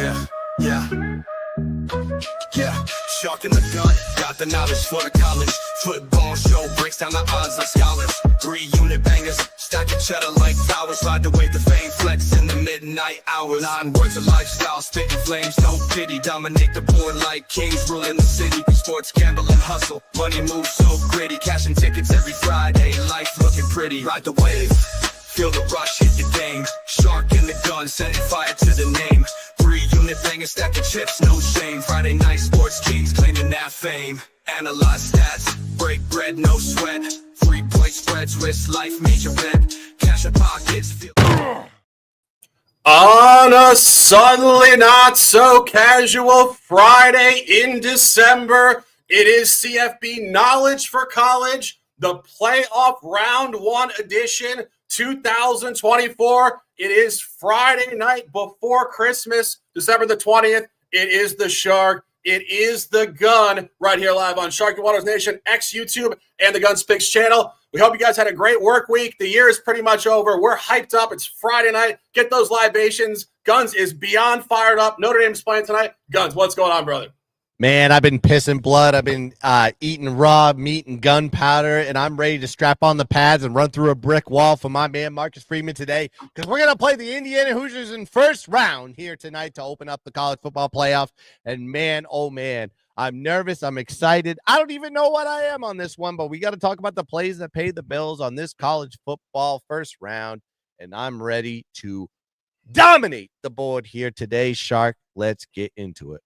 Yeah, yeah. Yeah, shark in the gun, got the knowledge for the college. Football show breaks down the odds like scholars. 3-unit bangers, stack your cheddar like towers. Ride the wave to fame, flex in the midnight hours. 9 words of lifestyle, spitting flames, no pity. Dominate the board like kings, ruling the city. Sports, gamble, and hustle, money moves so gritty. Cashing tickets every Friday, life looking pretty. Ride the wave, feel the rush, hit your game. Shark in the gun, setting fire to the name. 3-unit banging, stacking chips, no shame. Friday night sports kings claiming that fame. Analyze stats, break bread, no sweat. 3-point spreads, risk life, major bet. Cash in pockets, feel. On a suddenly not so casual Friday in December, it is CFB Knowledge for College, the playoff round 1 edition 2024. It is Friday night before Christmas, December the 20th. It is the Shark. It is the Gun right here live on Shark and Waters Nation, X YouTube, and the GunzPicks channel. We hope you guys had a great work week. The year is pretty much over. We're hyped up. It's Friday night. Get those libations. Guns is beyond fired up. Notre Dame's playing tonight. Guns, what's going on, brother? Man, I've been pissing blood. I've been eating raw meat and gunpowder, and I'm ready to strap on the pads and run through a brick wall for my man Marcus Freeman today, because we're going to play the Indiana Hoosiers in first round here tonight to open up the college football playoff. And man, oh man, I'm nervous. I'm excited. I don't even know what I am on this one, but we got to talk about the plays that pay the bills on this college football first round, and I'm ready to dominate the board here today. Shark, let's get into it.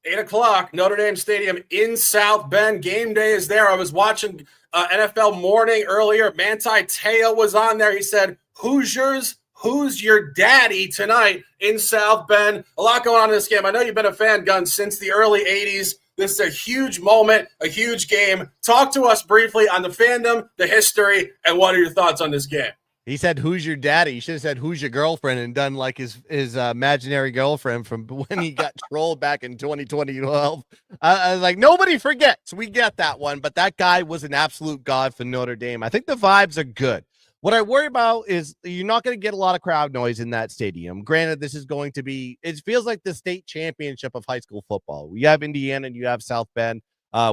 8 o'clock, Notre Dame Stadium in South Bend. Game day is there. I was watching NFL Morning earlier. Manti Te'o was on there. He said, Hoosiers, who's your daddy tonight in South Bend? A lot going on in this game. I know you've been a fan, Gun, since the early 80s. This is a huge moment, a huge game. Talk to us briefly on the fandom, the history, and what are your thoughts on this game? He said, who's your daddy? He should have said, who's your girlfriend, and done like his imaginary girlfriend from when he got trolled back in 2012. I was like, nobody forgets. We get that one. But that guy was an absolute god for Notre Dame. I think the vibes are good. What I worry about is you're not going to get a lot of crowd noise in that stadium. Granted, this is going to be, it feels like the state championship of high school football. We have Indiana and you have South Bend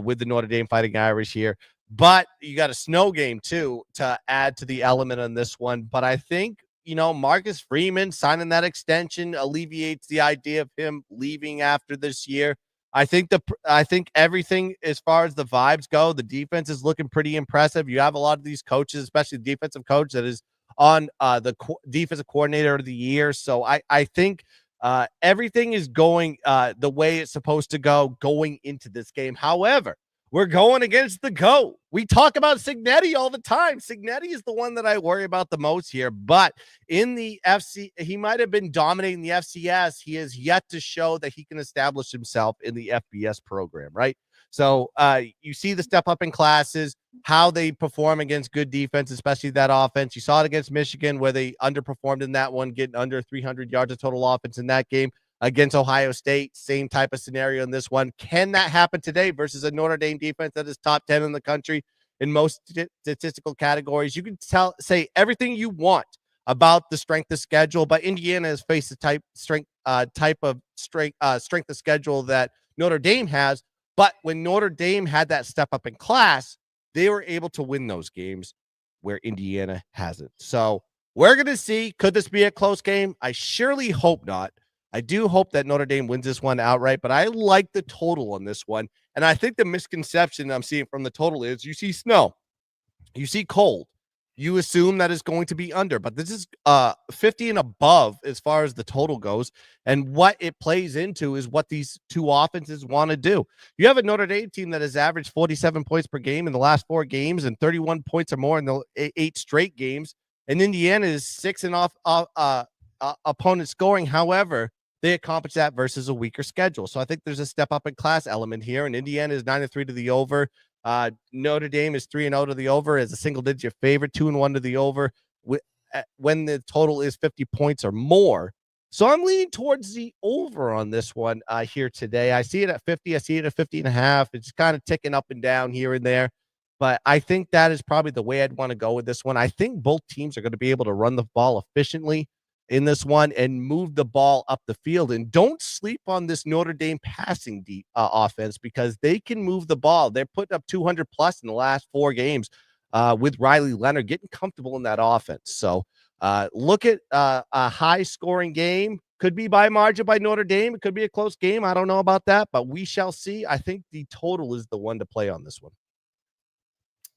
with the Notre Dame Fighting Irish here. But you got a snow game, too, to add to the element on this one. But I think, Marcus Freeman signing that extension alleviates the idea of him leaving after this year. I think everything as far as the vibes go, the defense is looking pretty impressive. You have a lot of these coaches, especially the defensive coach that is on the defensive coordinator of the year. So I think everything is going the way it's supposed to go going into this game. However, we're going against the GOAT. We talk about Cignetti all the time. Cignetti is the one that I worry about the most here. But in the FC, he might have been dominating the FCS. He has yet to show that he can establish himself in the FBS program, right? So you see the step up in classes, how they perform against good defense, especially that offense. You saw it against Michigan where they underperformed in that one, getting under 300 yards of total offense in that game. Against Ohio State, same type of scenario in this one. Can that happen today versus a Notre Dame defense that is top 10 in the country in most statistical categories? You can say everything you want about the strength of schedule, but Indiana has faced the strength of schedule that Notre Dame has. But when Notre Dame had that step up in class, they were able to win those games where Indiana hasn't. So we're going to see, could this be a close game? I surely hope not. I do hope that Notre Dame wins this one outright, but I like the total on this one. And I think the misconception I'm seeing from the total is you see snow, you see cold, you assume that it's going to be under, but this is 50 and above as far as the total goes. And what it plays into is what these two offenses want to do. You have a Notre Dame team that has averaged 47 points per game in the last 4 games and 31 points or more in the 8 straight games. And Indiana is 6 and off opponent scoring. However, they accomplished that versus a weaker schedule. So I think there's a step up in class element here. And Indiana is 9-3 to the over. Notre Dame is 3-0 to the over as a single digit favorite, 2-1 to the over when the total is 50 points or more. So I'm leaning towards the over on this one here today. I see it at 50. I see it at 50.5. It's kind of ticking up and down here and there. But I think that is probably the way I'd want to go with this one. I think both teams are going to be able to run the ball efficiently. in this one and move the ball up the field. And don't sleep on this Notre Dame passing offense, because they can move the ball. They're putting up 200 plus in the last 4 games with Riley Leonard getting comfortable in that offense. So look at a high scoring game. Could be by margin by Notre Dame. It could be a close game. I don't know about that, but we shall see. I think the total is the one to play on this one.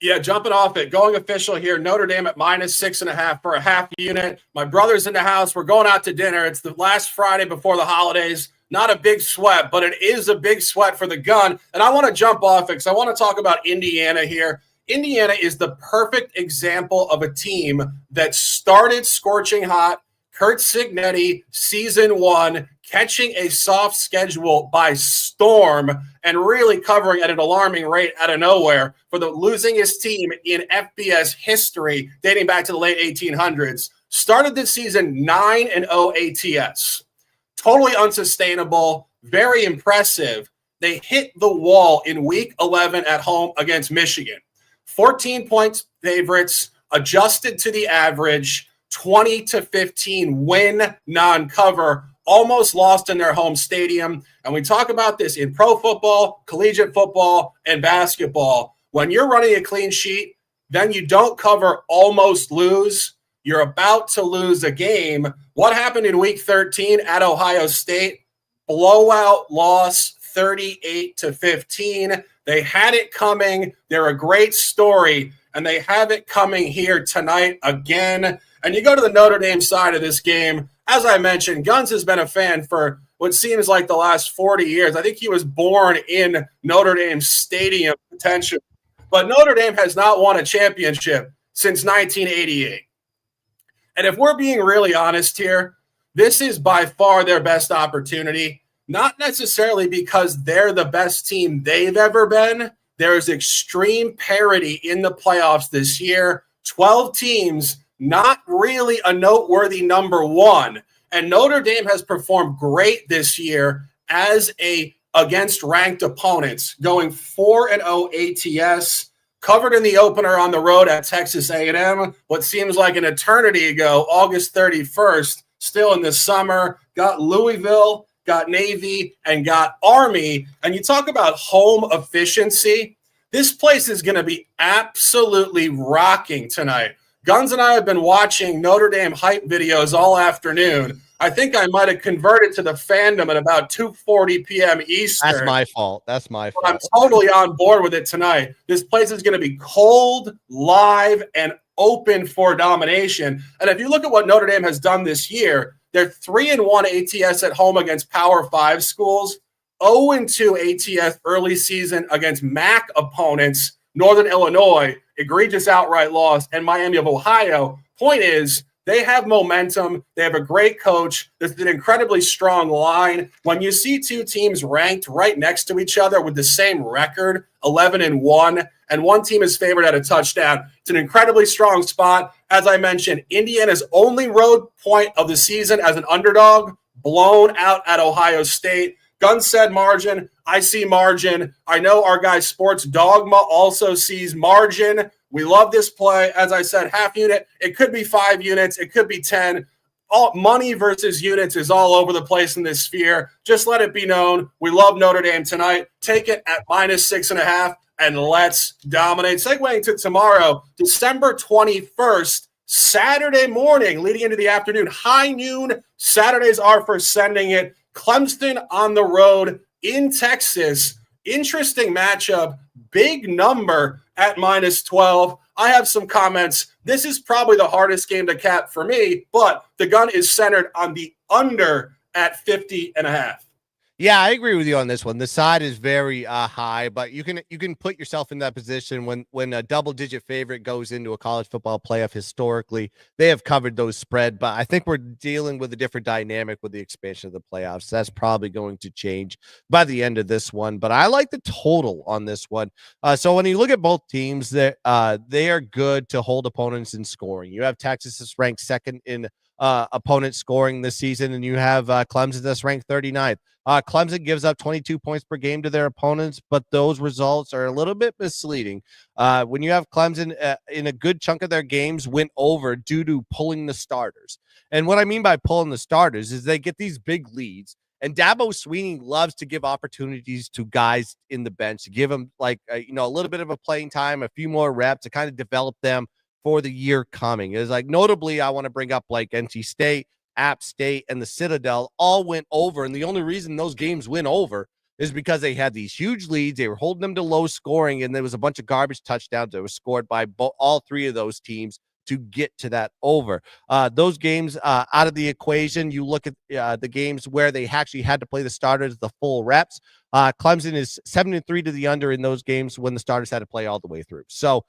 Yeah, jumping off it, going official here. Notre Dame at -6.5 for a half unit. My brother's in the house. We're going out to dinner. It's the last Friday before the holidays. Not a big sweat, but it is a big sweat for the Gun. And I want to jump off it because I want to talk about Indiana here. Indiana is the perfect example of a team that started scorching hot. Kurt Cignetti, season 1, catching a soft schedule by storm and really covering at an alarming rate out of nowhere for the losingest team in FBS history dating back to the late 1800s. Started this season 9-0 ATS. Totally unsustainable, very impressive. They hit the wall in week 11 at home against Michigan. 14 points favorites, adjusted to the average, 20-15 win, non-cover, almost lost in their home stadium. And we talk about this in pro football, collegiate football, and basketball. When you're running a clean sheet, then you don't cover almost lose. You're about to lose a game. What happened in week 13 at Ohio State? Blowout loss, 38-15. They had it coming. They're a great story, and they have it coming here tonight again. And you go to the Notre Dame side of this game. As I mentioned, Guns has been a fan for what seems like the last 40 years. I think he was born in Notre Dame Stadium, potentially. But Notre Dame has not won a championship since 1988. And if we're being really honest here, this is by far their best opportunity, not necessarily because they're the best team they've ever been. There's extreme parity in the playoffs this year. 12 teams, not really a noteworthy number 1. And Notre Dame has performed great this year against ranked opponents, going 4-0 ATS, covered in the opener on the road at Texas A&M, what seems like an eternity ago, August 31st, still in the summer, got Louisville, got Navy, and got Army. And you talk about home efficiency. This place is going to be absolutely rocking tonight. Guns and I have been watching Notre Dame hype videos all afternoon. I think I might have converted to the fandom at about 2:40 p.m. Eastern. That's my fault. That's my fault. I'm totally on board with it tonight. This place is going to be cold, live, and open for domination. And if you look at what Notre Dame has done this year, they're 3-1 ATS at home against Power 5 schools, 0-2 ATS early season against MAC opponents, Northern Illinois, egregious outright loss, and Miami of Ohio. Point is, they have momentum. They have a great coach. There's an incredibly strong line. When you see two teams ranked right next to each other with the same record, 11-1, and one team is favored at a touchdown, it's an incredibly strong spot. As I mentioned, Indiana's only road point of the season as an underdog, blown out at Ohio State. Gun said margin. I see margin. I know our guy Sports Dogma also sees margin. We love this play. As I said, half unit. It could be 5 units. It could be 10. All money versus units is all over the place in this sphere. Just let it be known. We love Notre Dame tonight. Take it at -6.5, and let's dominate. Segueing to tomorrow, December 21st, Saturday morning, leading into the afternoon, high noon. Saturdays are for sending it. Clemson on the road in Texas. Interesting matchup. Big number at -12. I have some comments. This is probably the hardest game to cap for me, but the Gun is centered on the under at 50.5. Yeah, I agree with you on this one. The side is very high, but you can put yourself in that position when a double-digit favorite goes into a college football playoff. Historically, they have covered those spread, but I think we're dealing with a different dynamic with the expansion of the playoffs. That's probably going to change by the end of this one, but I like the total on this one. So when you look at both teams, they are good to hold opponents in scoring. You have Texas is ranked second in opponent scoring this season, and you have Clemson that's ranked 39th. Clemson gives up 22 points per game to their opponents, but those results are a little bit misleading. When you have Clemson in a good chunk of their games went over due to pulling the starters. And what I mean by pulling the starters is they get these big leads. And Dabo Swinney loves to give opportunities to guys in the bench, to give them like, a little bit of a playing time, a few more reps to kind of develop them for the year coming. Is like, notably, I want to bring up like NC State, App State, and the Citadel all went over. And the only reason those games went over is because they had these huge leads. They were holding them to low scoring, and there was a bunch of garbage touchdowns that were scored by all three of those teams to get to that over. Those games out of the equation, you look at the games where they actually had to play the starters the full reps. Clemson is 7-3 to the under in those games when the starters had to play all the way through. So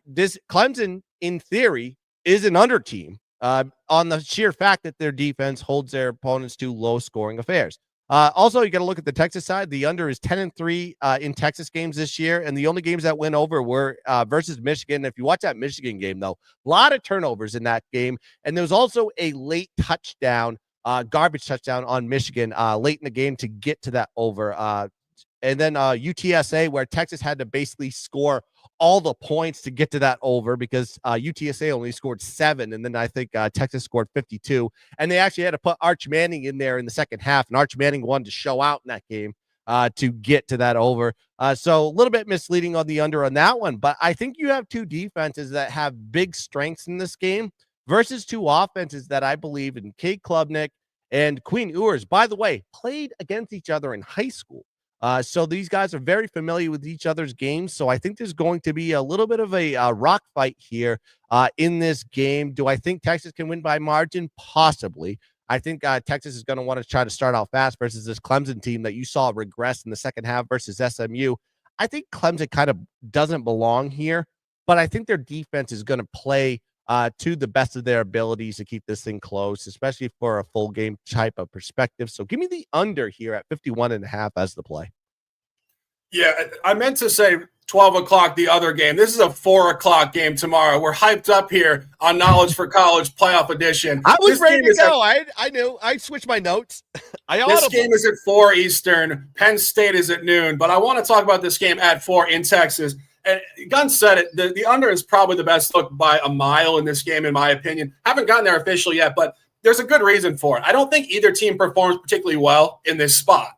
this Clemson, in theory, is an under team on the sheer fact that their defense holds their opponents to low scoring affairs. Also, you got to look at the Texas side. The under is 10-3 in Texas games this year, and the only games that went over were versus Michigan. If you watch that Michigan game, though, a lot of turnovers in that game, and there was also a late touchdown, garbage touchdown on Michigan late in the game to get to that over. And then UTSA, where Texas had to basically score all the points to get to that over because UTSA only scored 7, and then I think Texas scored 52, and they actually had to put Arch Manning in there in the second half, and Arch Manning wanted to show out in that game to get to that over. So a little bit misleading on the under on that one, but I think you have two defenses that have big strengths in this game versus two offenses that I believe in Cade Klubnik and Queen Ewers, by the way, played against each other in high school. So these guys are very familiar with each other's games. So I think there's going to be a little bit of a rock fight here in this game. Do I think Texas can win by margin? Possibly. I think Texas is going to want to try to start out fast versus this Clemson team that you saw regress in the second half versus SMU. I think Clemson kind of doesn't belong here, but I think their defense is going to play to the best of their abilities to keep this thing close, especially for a full game type of perspective. So give me the under here at 51.5 as the play. Yeah, I meant to say 12 o'clock, the other game. This is a 4 o'clock game tomorrow. We're hyped up here on Knowledge for College Playoff Edition. I was ready to go. I knew. I switched my notes. This game is at 4 Eastern. Penn State is at noon. But I want to talk about this game at 4 in Texas. And Gunn said it. The under is probably the best look by a mile in this game, in my opinion. Haven't gotten there officially yet, but there's a good reason for it. I don't think either team performs particularly well in this spot.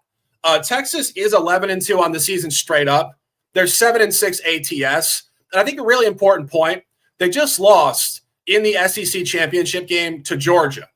Texas is 11-2 on the season straight up. They're 7-6 ATS. And I think a really important point, they just lost in the SEC championship game to Georgia.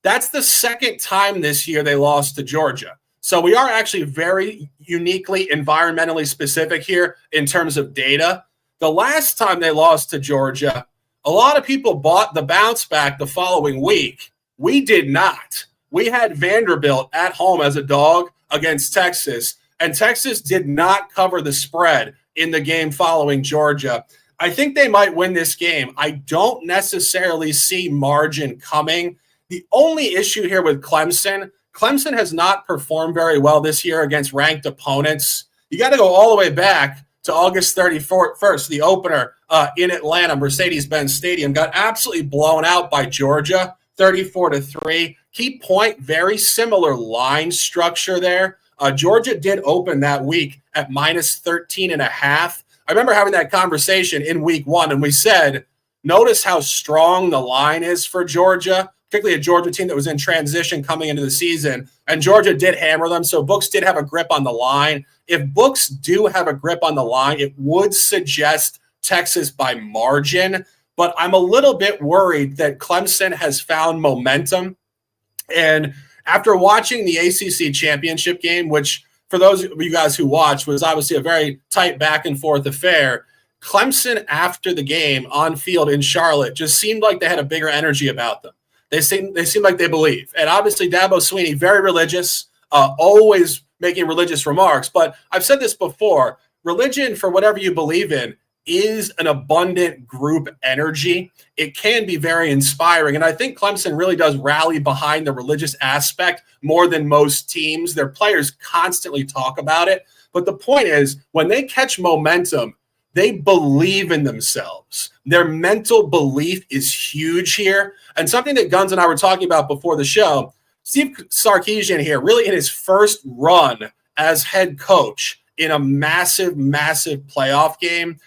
That's the second time this year they lost to Georgia. So we are actually very uniquely environmentally specific here in terms of data. The last time they lost to Georgia, a lot of people bought the bounce back the following week. We did not. We had Vanderbilt at home as a dog against Texas, and Texas did not cover the spread in the game following Georgia. I think they might win this game. I don't necessarily see margin coming. The only issue here with Clemson has not performed very well this year against ranked opponents. You got to go all the way back to August 31st, the opener in Atlanta, Mercedes-Benz Stadium, got absolutely blown out by Georgia, 34-3. Key point, very similar line structure there. Georgia did open that week at minus 13.5. I remember having that conversation in week 1, and we said, notice how strong the line is for Georgia, particularly a Georgia team that was in transition coming into the season. And Georgia did hammer them, so books did have a grip on the line. If books do have a grip on the line, it would suggest Texas by margin. But I'm a little bit worried that Clemson has found momentum. And after watching the ACC championship game, which for those of you guys who watched was obviously a very tight back and forth affair, Clemson after the game on field in Charlotte just seemed like they had a bigger energy about them. They seem like they believe. And obviously Dabo Swinney, very religious, always making religious remarks. But I've said this before, religion, for whatever you believe in, is an abundant group energy. It can be very inspiring. And I think Clemson really does rally behind the religious aspect more than most teams. Their players constantly talk about it. But the point is, when they catch momentum, They believe in themselves. Their mental belief is huge here. And something that Guns and I were talking about before the show, Steve Sarkisian here, really in his first run as head coach in a massive, massive playoff game.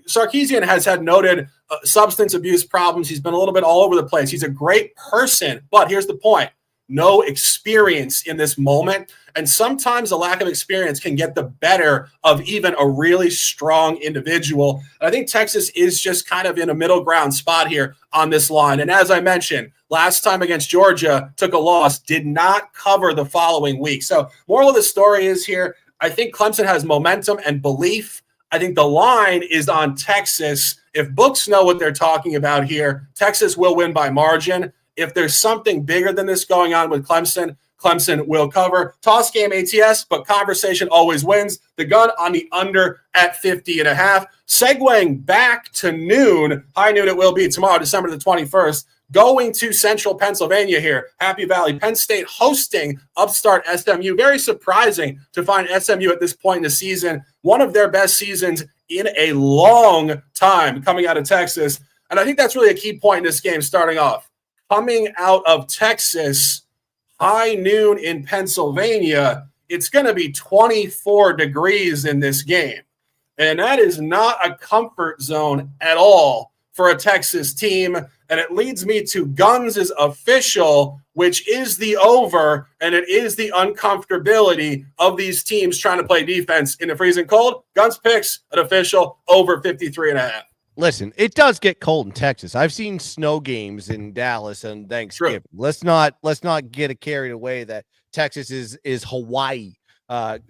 Sarkisian has had noted substance abuse problems. He's been a little bit all over the place. He's a great person, but here's the point. No experience in this moment. And sometimes a lack of experience can get the better of even a really strong individual. And I think Texas is just kind of in a middle ground spot here on this line. And as I mentioned, last time against Georgia, took a loss, did not cover the following week. So moral of the story is here, I think Clemson has momentum and belief. I think the line is on Texas. If books know what they're talking about here, Texas will win by margin. If there's something bigger than this going on with Clemson, Clemson will cover. Toss game ATS, but conversation always wins. The Gun on the under at 50.5. Segueing back to noon, high noon it will be tomorrow, December the 21st. Going to central Pennsylvania here, Happy Valley, Penn State hosting upstart SMU. Very surprising to find SMU at this point in the season. One of their best seasons in a long time coming out of Texas. And I think that's really a key point in this game starting off. Coming out of Texas, high noon in Pennsylvania, it's going to be 24 degrees in this game. And that is not a comfort zone at all for a Texas team. And it leads me to Guns' official, which is the over, and it is the uncomfortability of these teams trying to play defense in the freezing cold. Guns picks an official over 53.5. Listen, it does get cold in Texas. I've seen snow games in Dallas on Thanksgiving. True. Let's not get it carried away that Texas is Hawaii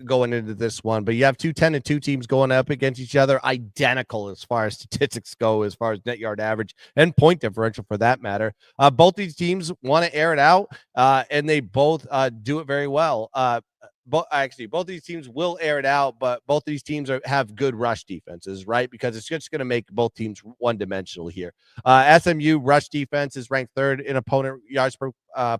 going into this one. But you have 2-10-2 teams going up against each other, identical as far as statistics go, as far as net yard average and point differential for that matter. Both these teams want to air it out, and they both do it very well. Both these teams will air it out, but both of these teams have good rush defenses, right? Because it's just going to make both teams one-dimensional here. SMU rush defense is ranked third in opponent yards per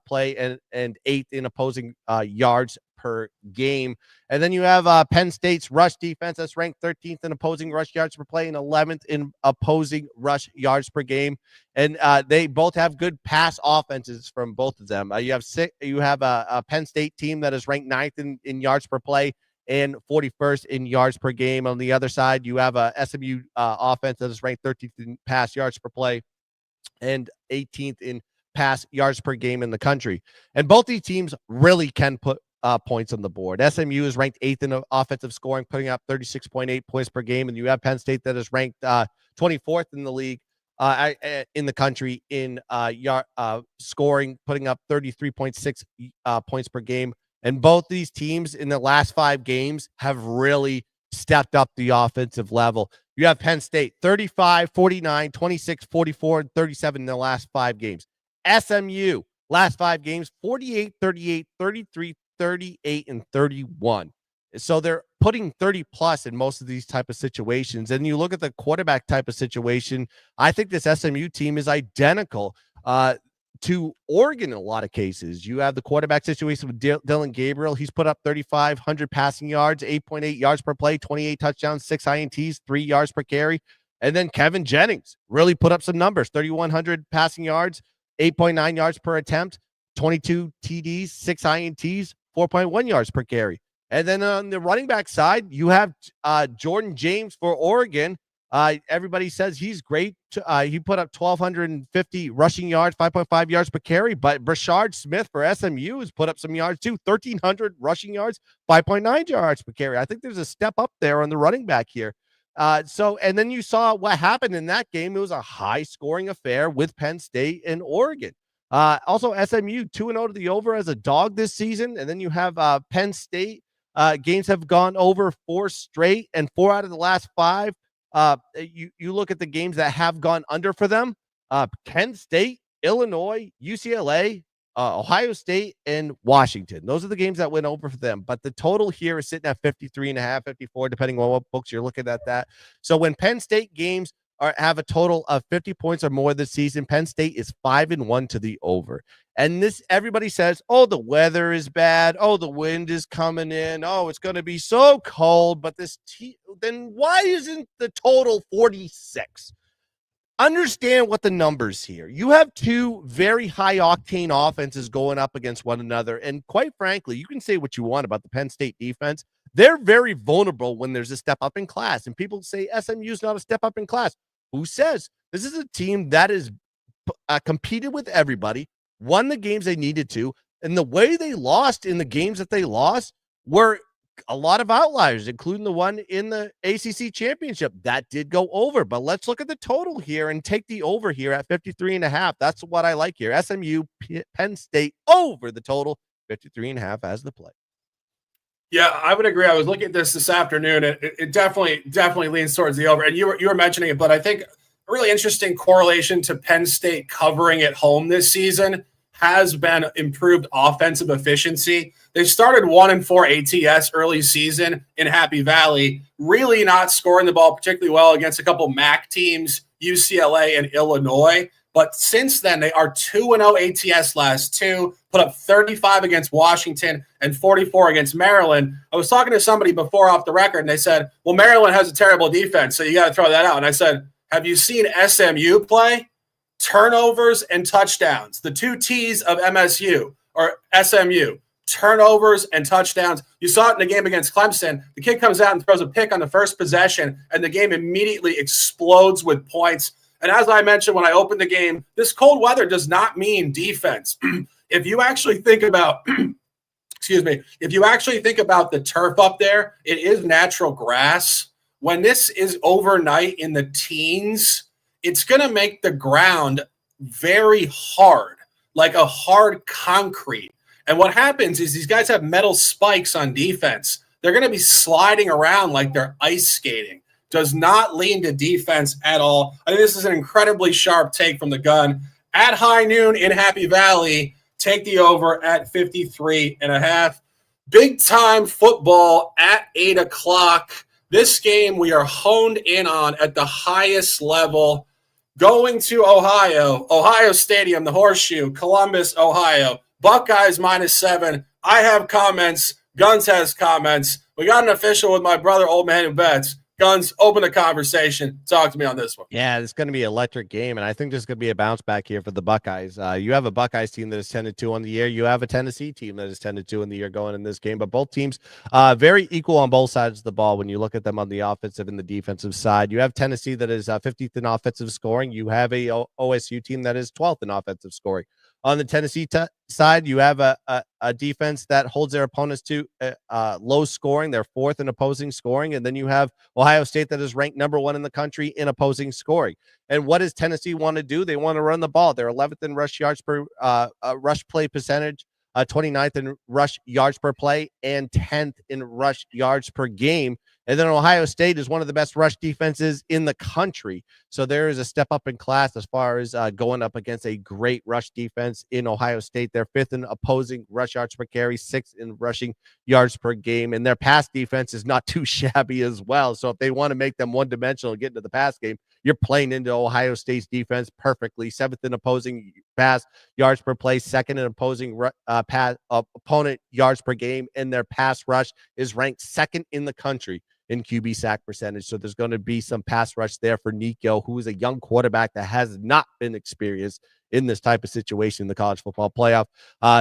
play and eighth in opposing yards per game. And then you have Penn State's rush defense that's ranked 13th in opposing rush yards per play and 11th in opposing rush yards per game. And they both have good pass offenses from both of them. You have a Penn State team that is ranked 9th in yards per play and 41st in yards per game. On the other side, you have a SMU offense that is ranked 13th in pass yards per play and 18th in pass yards per game in the country. And both these teams really can put points on the board. SMU is ranked 8th in offensive scoring, putting up 36.8 points per game. And you have Penn State that is ranked 24th in the league, in the country in scoring, putting up 33.6 points per game. And both these teams in the last 5 games have really stepped up the offensive level. You have Penn State 35, 49, 26, 44, and 37 in the last 5 games. SMU last 5 games, 48, 38, 33, 38, and 31. So they're putting 30 plus in most of these type of situations. And you look at the quarterback type of situation, I think this SMU team is identical to Oregon in a lot of cases. You have the quarterback situation with Dylan Gabriel. He's put up 3,500 passing yards, 8.8 yards per play, 28 touchdowns, 6 INTs, 3 yards per carry. And then Kevin Jennings really put up some numbers, 3,100 passing yards, 8.9 yards per attempt, 22 TDs, 6 INTs, 4.1 yards per carry. And then on the running back side, you have Jordan James for Oregon. Everybody says he's great. He put up 1,250 rushing yards, 5.5 yards per carry. But Brashard Smith for SMU has put up some yards too, 1,300 rushing yards, 5.9 yards per carry. I think there's a step up there on the running back here. And then you saw what happened in that game. It was a high-scoring affair with Penn State and Oregon. Also, SMU 2-0 to the over as a dog this season. And then you have Penn State. Games have gone over 4 straight, and 4 out of the last 5. You look at the games that have gone under for them. Kent State, Illinois, UCLA, Ohio State, and Washington. Those are the games that went over for them. But the total here is sitting at 53.5, 54, depending on what books you're looking at that. So when Penn State games have a total of 50 points or more this season. Penn State is 5-1 to the over. And this, everybody says, oh, the weather is bad. Oh, the wind is coming in. Oh, it's going to be so cold. But then why isn't the total 46? Understand what the numbers here. You have two very high octane offenses going up against one another. And quite frankly, you can say what you want about the Penn State defense. They're very vulnerable when there's a step up in class. And people say SMU is not a step up in class. Who says? This is a team that is competed with everybody, won the games they needed to. And the way they lost in the games that they lost were a lot of outliers, including the one in the ACC championship that did go over. But let's look at the total here and take the over here at 53.5. That's what I like here. SMU, Penn State over the total, 53.5 as the play. Yeah, I would agree. I was looking at this afternoon, and it definitely leans towards the over. And you were mentioning it, but I think a really interesting correlation to Penn State covering at home this season has been improved offensive efficiency. They started 1-4 ATS early season in Happy Valley, really not scoring the ball particularly well against a couple MAC teams, UCLA and Illinois. But since then, they are 2-0 ATS last two, put up 35 against Washington and 44 against Maryland. I was talking to somebody before off the record, and they said, well, Maryland has a terrible defense, so you got to throw that out. And I said, have you seen SMU play? Turnovers and touchdowns. The two T's of MSU or SMU. Turnovers and touchdowns. You saw it in the game against Clemson. The kid comes out and throws a pick on the first possession, and the game immediately explodes with points. And as I mentioned when I opened the game, this cold weather does not mean defense. If you actually think about, if you actually think about the turf up there, it is natural grass. When this is overnight in the teens, it's going to make the ground very hard, like a hard concrete. And what happens is these guys have metal spikes on defense. They're going to be sliding around like they're ice skating. Does not lean to defense at all. I think this is an incredibly sharp take from the gun. At high noon in Happy Valley, take the over at 53.5. Big time football at 8 o'clock. This game we are honed in on at the highest level. Going to Ohio Stadium, the Horseshoe, Columbus, Ohio. Buckeyes -7. I have comments. Guns has comments. We got an official with my brother, Old Man Who Bets. Guns, open the conversation. Talk to me on this one. Yeah, it's going to be an electric game, and I think there's going to be a bounce back here for the Buckeyes. You have a Buckeyes team that is 10-2 on the year. You have a Tennessee team that is 10-2 in the year going in this game, but both teams very equal on both sides of the ball when you look at them on the offensive and the defensive side. You have Tennessee that is 50th in offensive scoring. You have a OSU team that is 12th in offensive scoring. On the Tennessee side, you have a defense that holds their opponents to low scoring. They're 4th in opposing scoring. And then you have Ohio State that is ranked number 1 in the country in opposing scoring. And what does Tennessee want to do? They want to run the ball. They're 11th in rush yards per rush play percentage, 29th in rush yards per play, and 10th in rush yards per game. And then Ohio State is one of the best rush defenses in the country. So there is a step up in class as far as going up against a great rush defense in Ohio State. They're 5th in opposing rush yards per carry, 6th in rushing yards per game. And their pass defense is not too shabby as well. So if they want to make them one-dimensional and get into the pass game, you're playing into Ohio State's defense perfectly. 7th in opposing pass yards per play, 2nd in opposing opponent yards per game. And their pass rush is ranked 2nd in the country in QB sack percentage. So there's going to be some pass rush there for Nico, who is a young quarterback that has not been experienced in this type of situation in the college football playoff.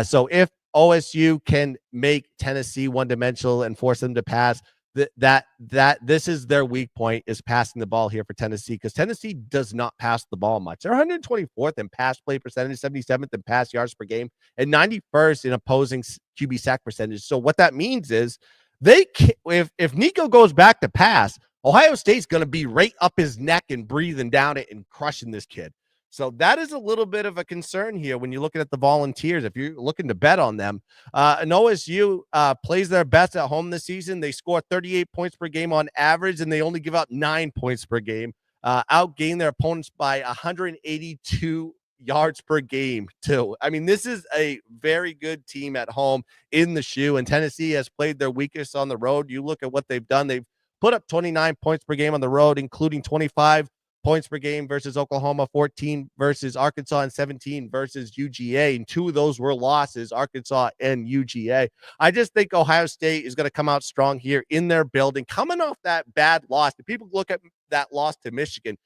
So if OSU can make Tennessee one-dimensional and force them to pass, this is their weak point, is passing the ball here for Tennessee, because Tennessee does not pass the ball much. They're 124th in pass play percentage, 77th in pass yards per game, and 91st in opposing QB sack percentage. So what that means is if Nico goes back to pass, Ohio State's going to be right up his neck and breathing down it and crushing this kid. So that is a little bit of a concern here when you're looking at the Volunteers. If you're looking to bet on them, and OSU plays their best at home this season. They score 38 points per game on average, and they only give out 9 points per game. Outgain their opponents by 182 yards per game too. I mean, this is a very good team at home in the shoe, and Tennessee has played their weakest on the road. You look at what they've done. They've put up 29 points per game on the road, including 25 points per game versus Oklahoma, 14 versus Arkansas, and 17 versus UGA. And 2 of those were losses, Arkansas and UGA. I just think Ohio State is going to come out strong here in their building, coming off that bad loss. If people look at that loss to Michigan,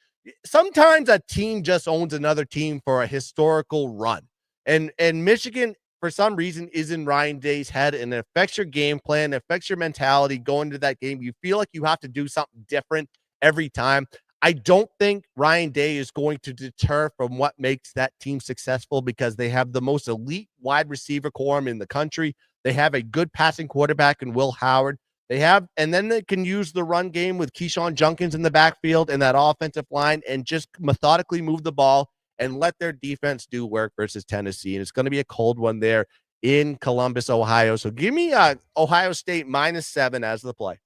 sometimes a team just owns another team for a historical run. And Michigan, for some reason, is in Ryan Day's head, and it affects your game plan, it affects your mentality going into that game. You feel like you have to do something different every time. I don't think Ryan Day is going to deter from what makes that team successful, because they have the most elite wide receiver quorum in the country. They have a good passing quarterback in Will Howard. And then they can use the run game with Keyshawn Junkins in the backfield and that offensive line, and just methodically move the ball and let their defense do work versus Tennessee. And it's going to be a cold one there in Columbus, Ohio. So give me Ohio State -7 as the play.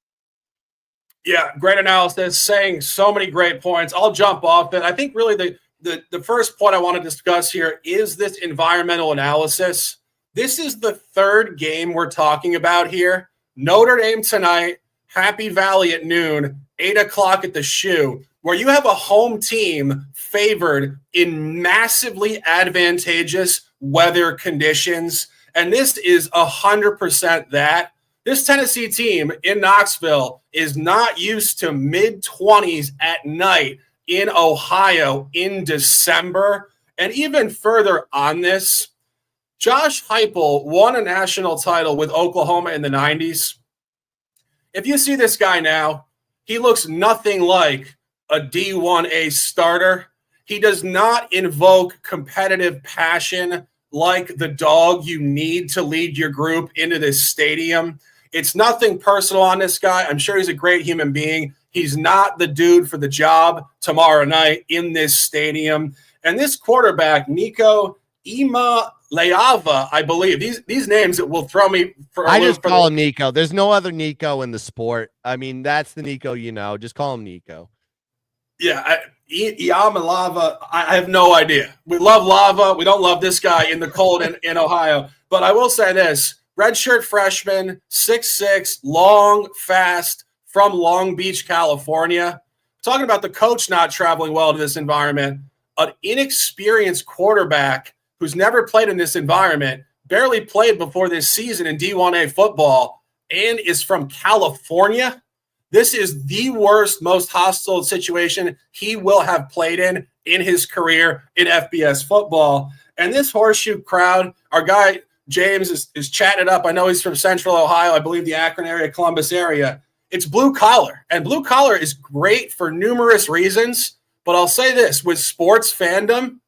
Yeah, great analysis, saying so many great points. I'll jump off it. I think really the first point I want to discuss here is this environmental analysis. This is the third game we're talking about here. Notre Dame tonight, Happy Valley at noon, 8 o'clock at the Shoe, where you have a home team favored in massively advantageous weather conditions. And this is 100% that. This Tennessee team in Knoxville is not used to mid-20s at night in Ohio in December. And even further on this, Josh Heupel won a national title with Oklahoma in the 90s. If you see this guy now, he looks nothing like a D1A starter. He does not invoke competitive passion like the dog you need to lead your group into this stadium. It's nothing personal on this guy. I'm sure he's a great human being. He's not the dude for the job tomorrow night in this stadium. And this quarterback, Nico Imaleava, I believe. These names that will throw me for a I just call him Nico. There's no other Nico in the sport. I mean, that's the Nico you know. Just call him Nico. Yeah, Imaleava, I have no idea. We love lava. We don't love this guy in the cold in Ohio. But I will say this. Redshirt freshman, 6'6", long, fast, from Long Beach, California. Talking about the coach not traveling well to this environment. An inexperienced quarterback who's never played in this environment, barely played before this season in D1A football, and is from California. This is the worst, most hostile situation he will have played in his career in FBS football. And this horseshoe crowd, our guy James is chatting it up. I know he's from Central Ohio, I believe the Akron area, Columbus area. It's blue collar, and blue collar is great for numerous reasons. But I'll say this, with sports fandom,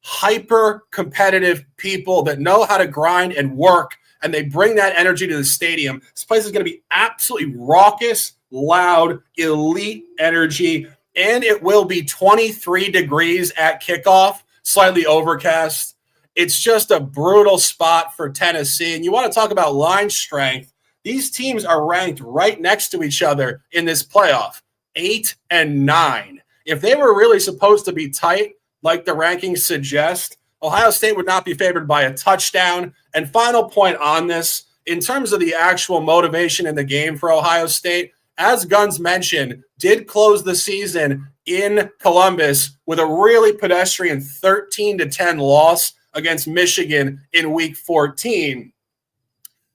hyper competitive people that know how to grind and work, and they bring that energy to the stadium. This place is going to be absolutely raucous, loud, elite energy, and it will be 23 degrees at kickoff, slightly overcast. It's just a brutal spot for Tennessee. And you want to talk about line strength. These teams are ranked right next to each other in this playoff, 8 and 9. If they were really supposed to be tight, like the rankings suggest, Ohio State would not be favored by a touchdown. And final point on this, in terms of the actual motivation in the game for Ohio State, as Guns mentioned, did close the season in Columbus with a really pedestrian 13-10 loss against Michigan in week 14.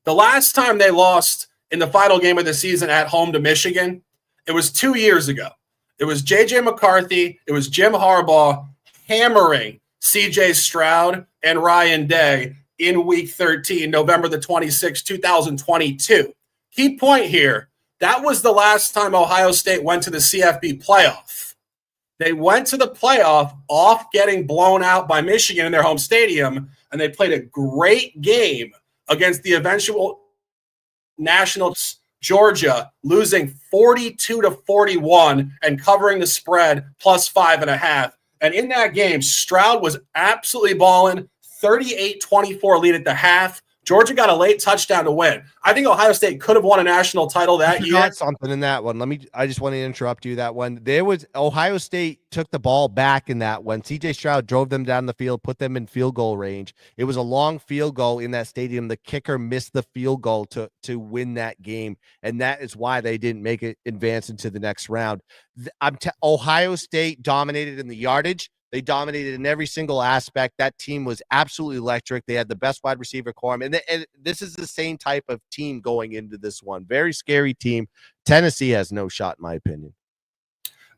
The last time they lost in the final game of the season at home to Michigan, it was 2 years ago. It was J.J. McCarthy, it was Jim Harbaugh hammering C.J. Stroud and Ryan Day in week 13, November the 26th, 2022. Key point here, that was the last time Ohio State went to the CFB playoff. They went to the playoff off getting blown out by Michigan in their home stadium, and they played a great game against the eventual Nationals, Georgia, losing 42-41 and covering the spread plus 5.5. And in that game, Stroud was absolutely balling, 38-24 lead at the half, Georgia got a late touchdown to win. I think Ohio State could have won a national title that year. Got something in that one. I just want to interrupt you. That one, there was Ohio State took the ball back in that one. CJ Stroud drove them down the field, put them in field goal range. It was a long field goal in that stadium. The kicker missed the field goal to win that game, and that is why they didn't make it advance into the next round. Ohio State dominated in the yardage. They dominated in every single aspect. That team was absolutely electric. They had the best wide receiver core. And this is the same type of team going into this one. Very scary team. Tennessee has no shot, in my opinion.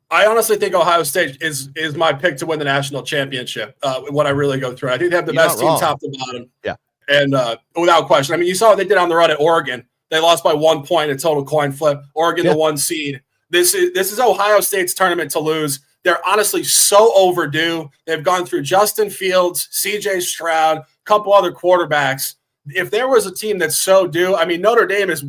I honestly think Ohio State is my pick to win the national championship when I really go through. I think they have the best team top to bottom. Yeah. And without question. I mean, you saw what they did on the run at Oregon. They lost by 1 point, a total coin flip. Oregon, the 1 seed. This is Ohio State's tournament to lose. They're honestly so overdue. They've gone through Justin Fields, CJ Stroud, a couple other quarterbacks. If there was a team that's so due, I mean, Notre Dame is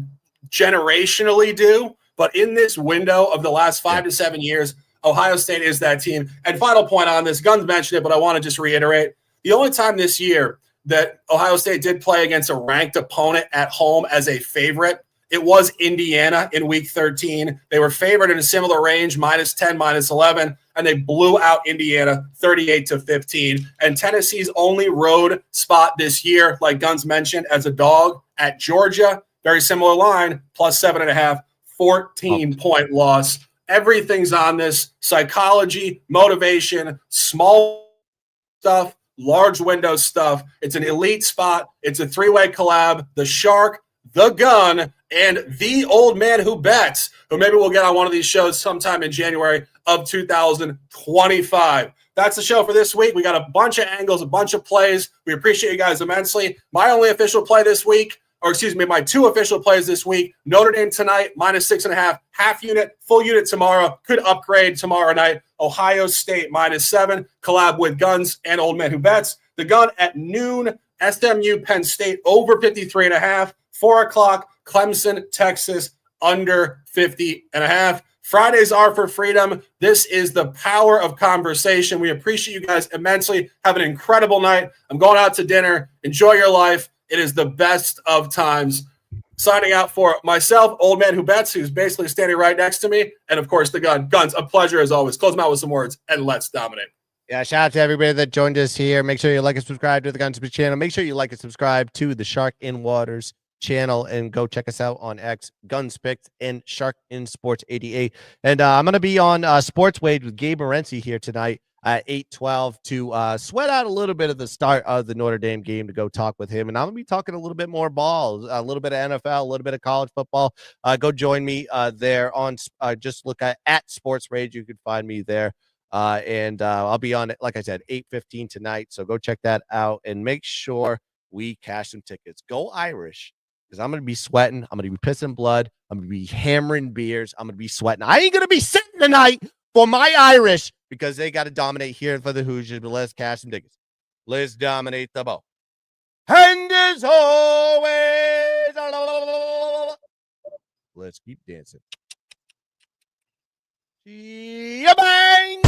generationally due, but in this window of the last 5 to 7 years, Ohio State is that team. And final point on this, Guns mentioned it, but I want to just reiterate, the only time this year that Ohio State did play against a ranked opponent at home as a favorite, it was Indiana in week 13. They were favored in a similar range, -10, -11, and they blew out Indiana 38-15. And Tennessee's only road spot this year, like Guns mentioned, as a dog at Georgia, very similar line, +7.5, 14-point loss. Everything's on this: psychology, motivation, small stuff, large window stuff. It's an elite spot. It's a three-way collab. The Shark, the Gun, and the Old Man Who Bets, who maybe we'll get on one of these shows sometime in January of 2025. That's the show for this week. We got a bunch of angles, a bunch of plays. We appreciate you guys immensely. My only official play this week, or excuse me, my 2 official plays this week: Notre Dame tonight, -6.5, half unit, full unit tomorrow. Could upgrade tomorrow night. Ohio State -7, collab with Guns and Old Man Who Bets. The Gun at noon, SMU Penn State over 53.5, 4 o'clock, Clemson, Texas, under 50.5. Fridays are for freedom. This is the power of conversation. We appreciate you guys immensely. Have an incredible night. I'm going out to dinner. Enjoy your life. It is the best of times. Signing out for myself, Old Man Who Bets, who's basically standing right next to me, and of course the Gun. Guns, a pleasure as always. Close them out with some words, and let's dominate. Yeah, shout out to everybody that joined us here. Make sure you like and subscribe to the GunzPicks channel. Make sure you like and subscribe to the Shark in Waters channel, and go check us out on X, GunzPicks, and Shark in Sports 88. And I'm going to be on Sports Wage with Gabe Morency here tonight at 8:12 to sweat out a little bit of the start of the Notre Dame game, to go talk with him. And I'm going to be talking a little bit more ball, a little bit of NFL, a little bit of college football. Go join me there on just look at Sports Rage. You can find me there. And I'll be on it, like I said, 8:15 tonight. So go check that out and make sure we cash some tickets. Go Irish, because I'm going to be sweating. I'm going to be pissing blood. I'm going to be hammering beers. I'm going to be sweating. I ain't going to be sitting tonight for my Irish, because they got to dominate here for the Hoosiers. But let's cash some tickets. Let's dominate the ball. And as always, let's keep dancing. Yeah, bang!